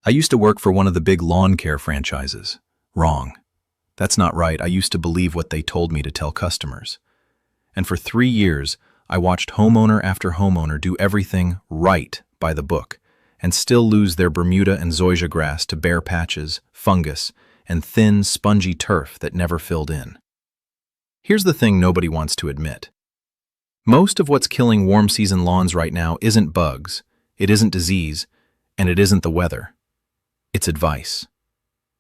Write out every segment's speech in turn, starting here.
I used to work for one of the big lawn care franchises. Wrong. That's not right. I used to believe what they told me to tell customers. And for 3 years, I watched homeowner after homeowner do everything right by the book and still lose their Bermuda and Zoysia grass to bare patches, fungus, and thin, spongy turf that never filled in. Here's the thing nobody wants to admit. Most of what's killing warm season lawns right now isn't bugs, it isn't disease, and it isn't the weather. It's advice.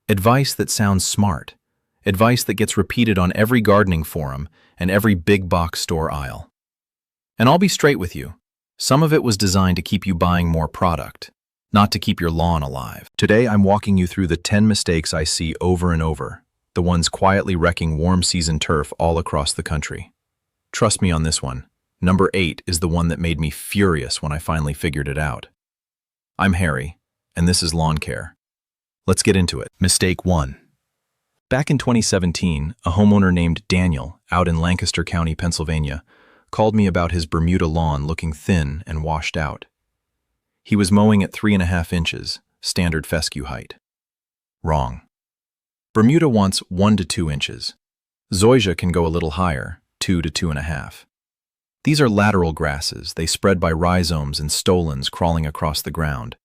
Advice that sounds smart. Advice that gets repeated on every gardening forum and every big box store aisle. And I'll be straight with you. Some of it was designed to keep you buying more product, not to keep your lawn alive. Today, I'm walking you through the 10 mistakes I see over and over, the ones quietly wrecking warm season turf all across the country. Trust me on this one. Number 8 is the one that made me furious when I finally figured it out. I'm Harry, and this is Lawn Care. Let's get into it. Mistake 1. Back in 2017, a homeowner named Daniel, out in Lancaster County, Pennsylvania, called me about his Bermuda lawn looking thin and washed out. He was mowing at 3.5 inches, standard fescue height. Wrong. Bermuda wants 1 to 2 inches. Zoysia can go a little higher, 2 to 2.5. These are lateral grasses. They spread by rhizomes and stolons crawling across the ground.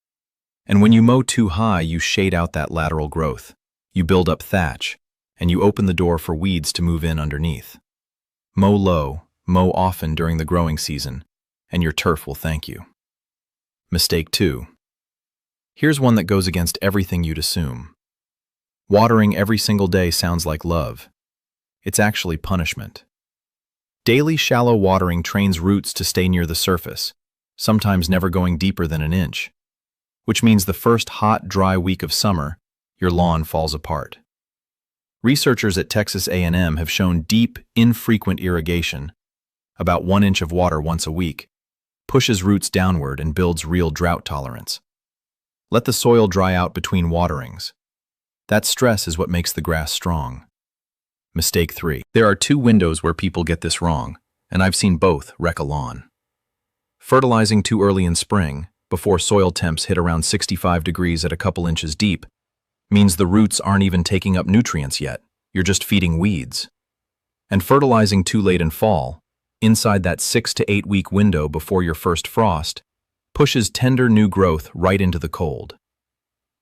And when you mow too high, you shade out that lateral growth. You build up thatch, and you open the door for weeds to move in underneath. Mow low, mow often during the growing season, and your turf will thank you. Mistake 2. Here's one that goes against everything you'd assume. Watering every single day sounds like love. It's actually punishment. Daily shallow watering trains roots to stay near the surface, sometimes never going deeper than an inch, which means the first hot, dry week of summer, your lawn falls apart. Researchers at Texas A&M have shown deep, infrequent irrigation, about 1 inch of water once a week, pushes roots downward and builds real drought tolerance. Let the soil dry out between waterings. That stress is what makes the grass strong. Mistake 3. There are 2 windows where people get this wrong, and I've seen both wreck a lawn. Fertilizing too early in spring, before soil temps hit around 65 degrees at a couple inches deep, means the roots aren't even taking up nutrients yet. You're just feeding weeds. And fertilizing too late in fall, inside that 6 to 8 week window before your first frost, pushes tender new growth right into the cold.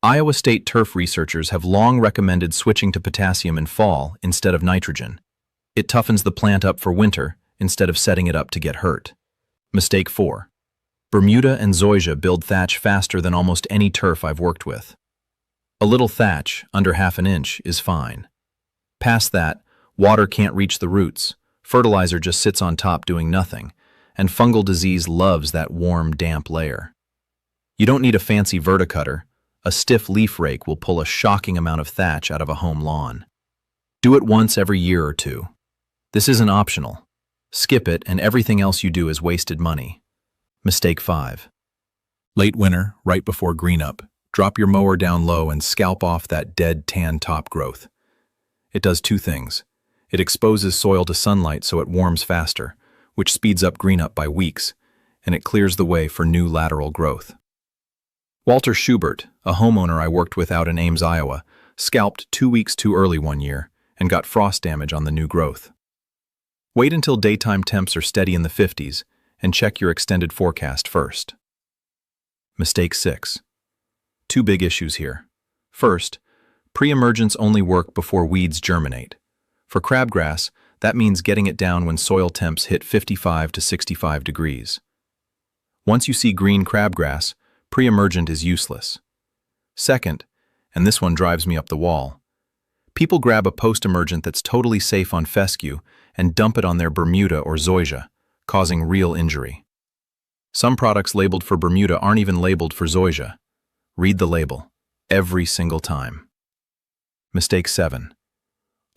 Iowa State turf researchers have long recommended switching to potassium in fall instead of nitrogen. It toughens the plant up for winter instead of setting it up to get hurt. Mistake 4. Bermuda and Zoysia build thatch faster than almost any turf I've worked with. A little thatch, under 1/2 inch, is fine. Past that, water can't reach the roots, fertilizer just sits on top doing nothing, and fungal disease loves that warm, damp layer. You don't need a fancy verticutter. A stiff leaf rake will pull a shocking amount of thatch out of a home lawn. Do it once every year or 2. This isn't optional. Skip it, and everything else you do is wasted money. Mistake 5. Late winter, right before green-up, drop your mower down low and scalp off that dead tan top growth. It does 2 things. It exposes soil to sunlight so it warms faster, which speeds up green-up by weeks, and it clears the way for new lateral growth. Walter Schubert, a homeowner I worked with out in Ames, Iowa, scalped 2 weeks too early one year and got frost damage on the new growth. Wait until daytime temps are steady in the 50s and check your extended forecast first. Mistake 6. 2 big issues here. First, pre-emergents only work before weeds germinate. For crabgrass, that means getting it down when soil temps hit 55 to 65 degrees. Once you see green crabgrass, pre-emergent is useless. Second, and this one drives me up the wall, people grab a post-emergent that's totally safe on fescue and dump it on their Bermuda or Zoysia, causing real injury. Some products labeled for Bermuda aren't even labeled for Zoysia. Read the label, every single time. Mistake 7.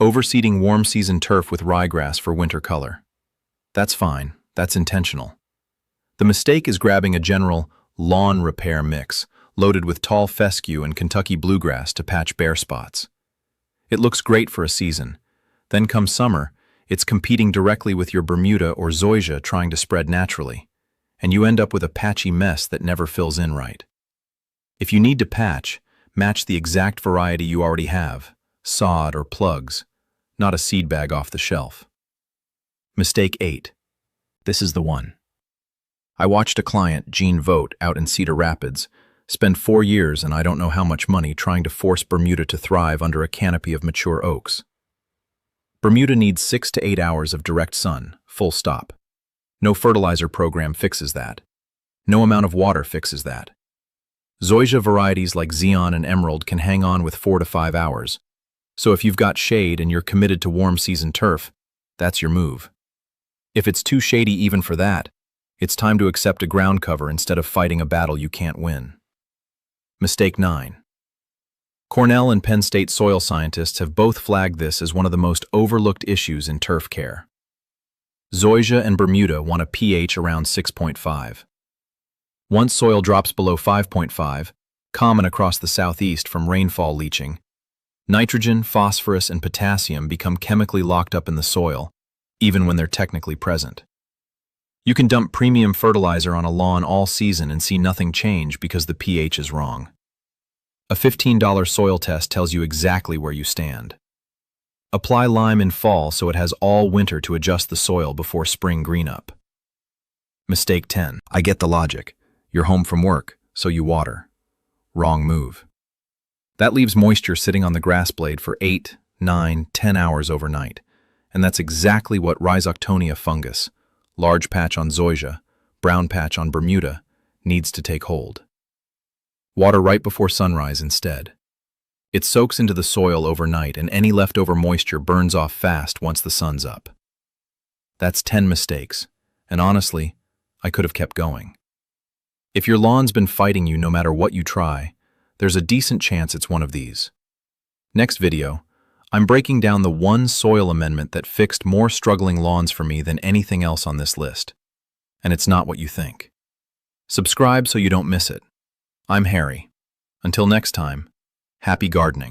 Overseeding warm season turf with ryegrass for winter color. That's fine, that's intentional. The mistake is grabbing a general lawn repair mix loaded with tall fescue and Kentucky bluegrass to patch bare spots. It looks great for a season. Then come summer, it's competing directly with your Bermuda or Zoysia trying to spread naturally, and you end up with a patchy mess that never fills in right. If you need to patch, Match the exact variety you already have, sod or plugs, not a seed bag off the shelf. Mistake 8. This is the one. I watched a client, Gene Vogt, out in Cedar Rapids, spend 4 years and I don't know how much money trying to force Bermuda to thrive under a canopy of mature oaks. Bermuda needs 6 to 8 hours of direct sun, full stop. No fertilizer program fixes that. No amount of water fixes that. Zoysia varieties like Xeon and Emerald can hang on with 4 to 5 hours. So if you've got shade and you're committed to warm season turf, that's your move. If it's too shady even for that, it's time to accept a ground cover instead of fighting a battle you can't win. Mistake 9. Cornell and Penn State soil scientists have both flagged this as one of the most overlooked issues in turf care. Zoysia and Bermuda want a pH around 6.5. Once soil drops below 5.5, common across the southeast from rainfall leaching, nitrogen, phosphorus, and potassium become chemically locked up in the soil, even when they're technically present. You can dump premium fertilizer on a lawn all season and see nothing change because the pH is wrong. A $15 soil test tells you exactly where you stand. Apply lime in fall so it has all winter to adjust the soil before spring green-up. Mistake 10. I get the logic. You're home from work, so you water. Wrong move. That leaves moisture sitting on the grass blade for 8, 9, 10 hours overnight, and that's exactly what Rhizoctonia fungus, large patch on Zoysia, brown patch on Bermuda, needs to take hold. Water right before sunrise instead. It soaks into the soil overnight and any leftover moisture burns off fast once the sun's up. That's 10 mistakes, and honestly, I could have kept going. If your lawn's been fighting you no matter what you try, there's a decent chance it's one of these. Next video, I'm breaking down the one soil amendment that fixed more struggling lawns for me than anything else on this list. And it's not what you think. Subscribe so you don't miss it. I'm Harry. Until next time, happy gardening.